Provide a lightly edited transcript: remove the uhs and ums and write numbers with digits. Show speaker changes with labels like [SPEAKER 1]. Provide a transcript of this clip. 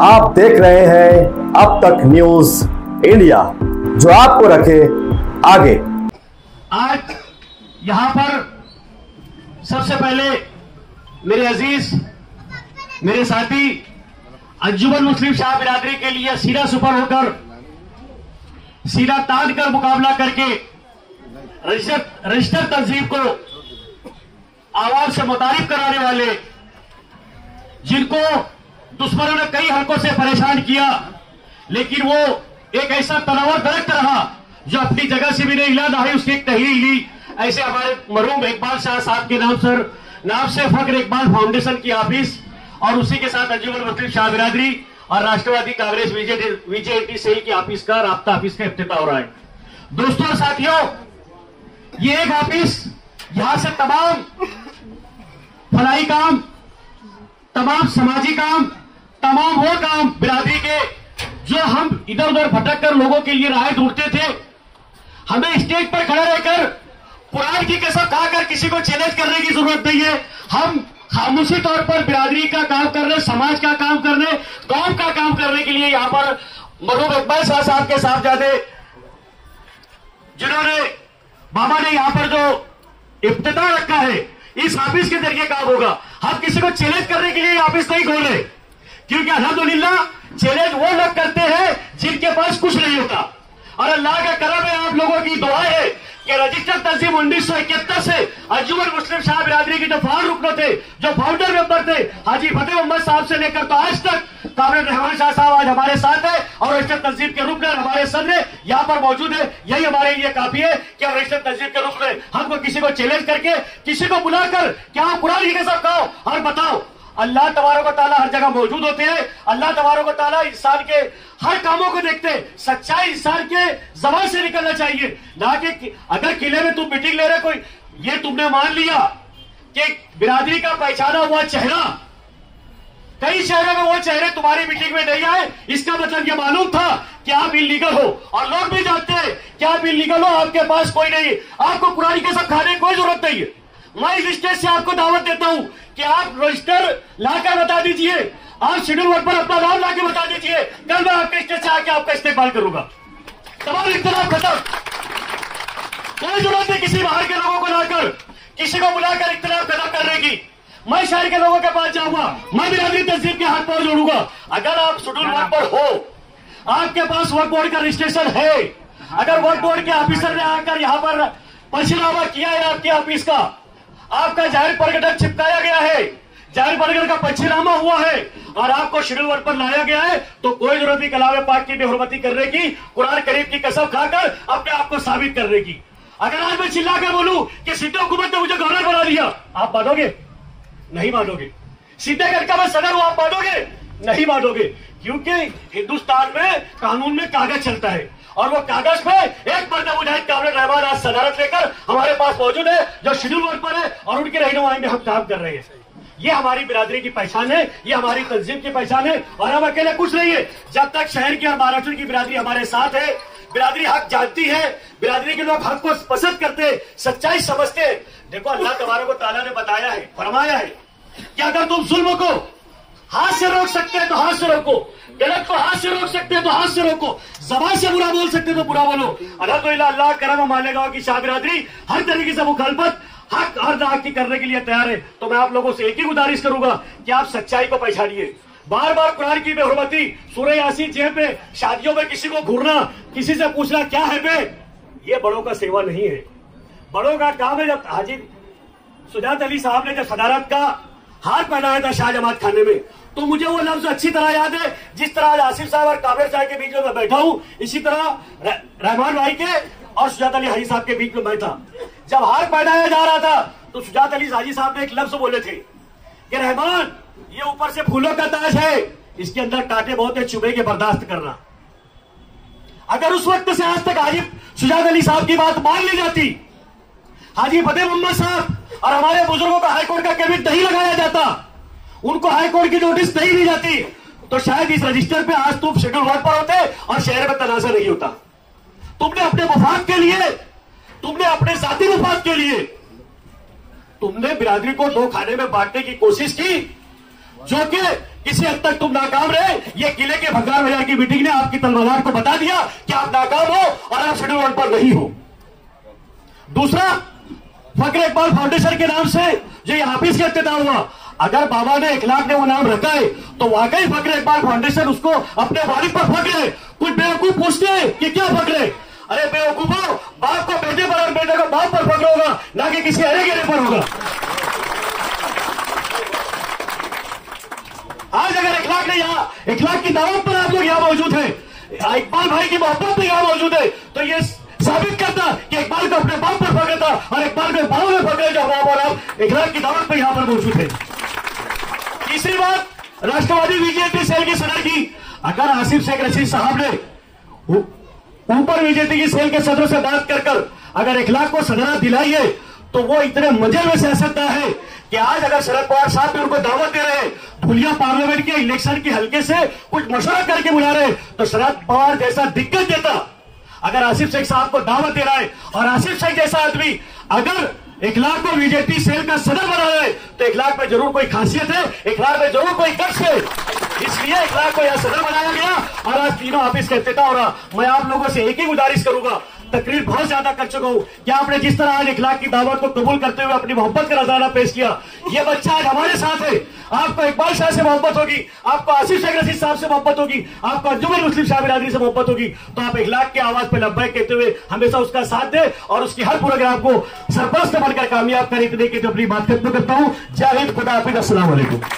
[SPEAKER 1] आप देख रहे हैं अब तक न्यूज इंडिया, जो आपको रखे आगे।
[SPEAKER 2] आज यहां पर सबसे पहले मेरे अजीज, मेरे साथी अंजुमन मुस्लिम शाह बिरादरी के लिए सीधा सुपर होकर, सीधा तान कर मुकाबला करके रजिस्टर तंजीम को आवाम से मुतारिफ कराने वाले, जिनको दुश्मनों ने कई हलकों से परेशान किया, लेकिन वो एक ऐसा तनावर दरख्त रहा जो अपनी जगह से भी नहीं हिला, ना ही उसकी एक टहनी हिली। ऐसे हमारे मरहूम इकबाल शाह साहब के नाम से फख्र इकबाल फाउंडेशन की ऑफिस और उसी के साथ अंजुमन मुस्लिम शाह बिरादरी और राष्ट्रवादी कांग्रेस बीजेपी सेल की ऑफिस का राब्ता ऑफिस का इफ्तिताह हो रहा है। दोस्तों और साथियों, ये एक ऑफिस यहां से तमाम फलाई काम, तमाम समाजी काम, तमाम वो काम बिरादरी के जो हम इधर उधर भटक कर लोगों के लिए राहें ढूंढते थे, हमें स्टेज पर खड़े रहकर कुरान की कसम खाकर किसी को चैलेंज करने की जरूरत नहीं है। हम खामोशी तौर पर बिरादरी का काम करने, समाज का काम करने, कौम का काम करने के लिए यहां पर मरहूम इकबाल शाह साहब के साहबजादे, जिन्होंने बाबा ने यहां पर जो इफ्तिताह रखा है, इस ऑफिस के जरिए काम होगा। हम किसी को चैलेंज करने के लिए ऑफिस नहीं खोल रहे, क्योंकि अल्हम्दुलिल्लाह चैलेंज वो लोग करते हैं जिनके पास कुछ नहीं होता। और अल्लाह का करम है, आप लोगों की दुआ है कि रजिस्टर तंजीम 1971 से अंजुमन मुस्लिम शाह बिरादरी के जो फाउंडर रुकन थे, जो फाउंडर मेंबर थे, हाजी फतेह मोहम्मद साहब से लेकर तो आज तक कामरेड रहमान शाह साहब आज हमारे साथ है और रजिस्टर तंजीम के रुकन हमारे सदर यहां पर मौजूद है। यही हमारे लिए काफी है कि हम रजिस्टर तंजीम के रुकन, हमको किसी को चैलेंज करके, किसी को बुलाकर क्या आप कुरान की कसम खाओ और बताओ। अल्लाह तबारक व तआला हर जगह मौजूद होते हैं। अल्लाह तबारक व तआला इंसान के हर कामों को देखते हैं। सच्चाई इंसान के जबान से निकलना चाहिए, ना कि अगर किले में तुम मीटिंग ले रहे कोई, ये तुमने मान लिया कि बिरादरी का पहचाना हुआ चेहरा, कई शहरों में वो चेहरे तुम्हारी मीटिंग में नहीं आए, इसका मतलब ये मालूम था कि आप इलीगल हो। और लोग भी जानते हैं कि आप इलीगल हो, आपके पास कोई नहीं, आपको कुरान की कसम खाने की कोई जरूरत नहीं है। मैं इस स्टेज से आपको दावत देता हूं कि आप रजिस्टर लाकर बता दीजिए, आप शेड्यूल वर्क पर अपना नाम लाके बता दीजिए, कल मैं आपके स्टेज से आके आपका इस्तेमाल करूंगा। तमाम इख्तिलाफ खत्म, कोई जरूरत नहीं किसी बाहर के लोगों को लाकर, किसी को बुलाकर इख्तिलाफ खत्म करने की। मैं शहर के लोगों के पास जाऊंगा, मैं बिरादरी तंजीम के हाथ पर जोड़ूंगा। अगर आप शेड्यूल वर्क पर हो, आपके पास वर्क बोर्ड का रजिस्ट्रेशन है, अगर वर्क बोर्ड के ऑफिसर ने आकर यहां पर पंचनामा किया है आपके ऑफिस का, आपका जाहिर प्रकटन चिपकाया गया है, जाहिर प्रकटन का पंचनामा हुआ है और आपको शेड्यूल वर्क पर लाया गया है, तो कोई जरूरत नहीं कलाम पाक की बेहुरमती करने की, कुरान करीम की कसम खाकर अपने आप को साबित करने की। अगर आज मैं चिल्लाकर बोलूं कि सिद्ध हुकूमत ने मुझे गवर्नर बना दिया, आप मानोगे? नहीं मानोगे। सीधे करके मैं सदर हूं, आप मानोगे? नहीं मानोगे, क्योंकि हिंदुस्तान में कानून में कागज चलता है और वो कागज पे एक मर्द मुजाहिद कामरेड रहमान आज सदारत लेकर हमारे पास मौजूद है, जो शेड्यूल वर्क पर है और उनके रहनुमाई में हम काम कर रहे हैं। ये हमारी बिरादरी की पहचान है, ये हमारी तंजीम की पहचान है और हम अकेले कुछ नहीं है। जब तक शहर की और महाराष्ट्र की बिरादरी हमारे साथ है, बिरादरी हक जानती है, बिरादरी के लोग हक को पसंद करते हैं, सच्चाई समझते हैं। देखो अल्लाह तबारक व तआला ने बताया है, फरमाया है कि अगर तुम जुल्म को हाथ से रोक सकते हैं तो हाथ से रोको, गलत को हाथ से रोक सकते हैं तो हाथ से रोको, जबान से बुरा बोल सकते हैं तो बुरा बोलो। अल्हम्दुलिल्लाह अल्लाह करम मालेगा की शाह बिरादरी हर तरीके से मुखालफत हक हर दाग की करने के लिए तैयार है। तो मैं आप लोगों से एक ही गुजारिश करूंगा कि आप सच्चाई को पहचानिए। बार बार कुरान की बेहुरमती, सूरह यासीन जेब पे, शादियों में किसी को घूरना, किसी से पूछना क्या है बे, ये बड़ों का सेवा नहीं है। बड़ों का काम है। जब हाजी सुजात अली साहब ने जब सदारत का हार पहनाया था शाहजमात खाने में, तो मुझे वो लफ्ज अच्छी तरह याद है। जिस तरह आज आसिफ साहब और काबिर साहब के बीच में मैं बैठा हूं, इसी तरह रहमान भाई के और सुजात अली हाजी साहब के बीच में बैठा। जब हार पहनाया जा रहा था तो सुजात अली हाजी साहब ने एक लफ्ज बोले थे कि रहमान, ये ऊपर से फूलों का ताज है, इसके अंदर कांटे बहुत है, चुभे के बर्दाश्त करना। अगर उस वक्त से आज तक हाजी सुजात अली साहब की बात मान ली जाती, हाजी फतेह मोहम्मद साहब और हमारे बुजुर्गों का हाईकोर्ट का कैबिनेट नहीं लगाया जाता, उनको हाईकोर्ट की नोटिस नहीं दी जाती, तो शायद इस रजिस्टर पे आज तुम शेड्यूल वर्क पर होते और शहर में तनाजा नहीं होता। तुमने अपने मुफाद के लिए, तुमने अपने जाती मुफाद के लिए, तुमने बिरादरी को दो खाने में बांटने की कोशिश की, जो कि किसी हद तक तुम नाकाम रहे। ये किले के भगवान बाजार की मीटिंग ने आपकी तलवार को बता दिया कि आप नाकाम हो और आप शेड्यूल 1 पर नहीं हो। दूसरा, फक्र इकबाल फाउंडेशन के नाम से जो ये हाफिज का इफ्तिताह हुआ, अगर बाबा ने इखलाक ने वो नाम रखा है तो वाकई फक्र इकबाल फाउंडेशन उसको अपने वालिद पर फक्र है। कुछ बेवकूफ पूछते हैं कि क्या फक्र है। अरे बेवकूफो, बाप को बेटे पर और बेटे को बाप पर फक्र होगा, ना कि किसी अरे गेरे पर होगा। आज अगर इखलाक ने यहाँ इखलाक की दावत पर आप लोग यहाँ मौजूद हैं, इकबाल भाई की मोहब्बत में यहाँ मौजूद है, तो ये साबित करता कि इकबाल को अपने बाप पर फक्र था और इकबाल को बालों में फक्र है जो बाप और आप इखलाक की दावत पर यहाँ पर मौजूद है। तीसरी बात, राष्ट्रवादी बीजेपी सेल की सदर की, अगर आसिफ शेख रशीद साहब ने ऊपर बीजेपी की सेल के सदरों से बात कर अगर इखलाक को सदरा दिलाई है तो वो इतने मजे में सियासतदान है कि आज अगर शरद पवार साहब भी उनको दावत दे रहे हैं, धुलिया पार्लियामेंट के इलेक्शन के हल्के से कुछ मशवरा करके बुला रहे हैं, तो शरद पवार जैसा दिक्कत देता अगर आसिफ शेख साहब को दावत दे रहा है और आसिफ शेख जैसा आदमी अगर इखलाक को बीजेपी सेल का सदर बना रहा है तो इखलाक में जरूर कोई खासियत है, इखलाक में जरूर कोई कक्ष है। इसलिए इखलाक को यह सदर बनाया गया और आज तीनों ऑफिस का इफ्तिताह हो रहा। मैं आप लोगों से एक ही गुजारिश करूंगा, तकरीर बहुत ज्यादा कर चुका हूं कि आपने जिस तरह आज इखलाक की दावत को कबूल करते हुए अपनी मोहब्बत का नजराना पेश किया, ये बच्चा आज हमारे साथ है। आपको इकबाल शाह से मोहब्बत होगी, आपको आसिफ शेख रशीद साहब से मोहब्बत होगी, आपको अंजुमन मुस्लिम शाह बिरादरी से मोहब्बत होगी, तो आप इखलाक की आवाज पे लब्बैक कहते हुए हमेशा उसका साथ दे और उसकी हर प्रोग्राम को सरपरस्त बनकर कामयाब करें। इतने की तो अपनी बात खत्म करता हूं। जय हिंद, खुदा हाफिज, अस्सलाम वालेकुम।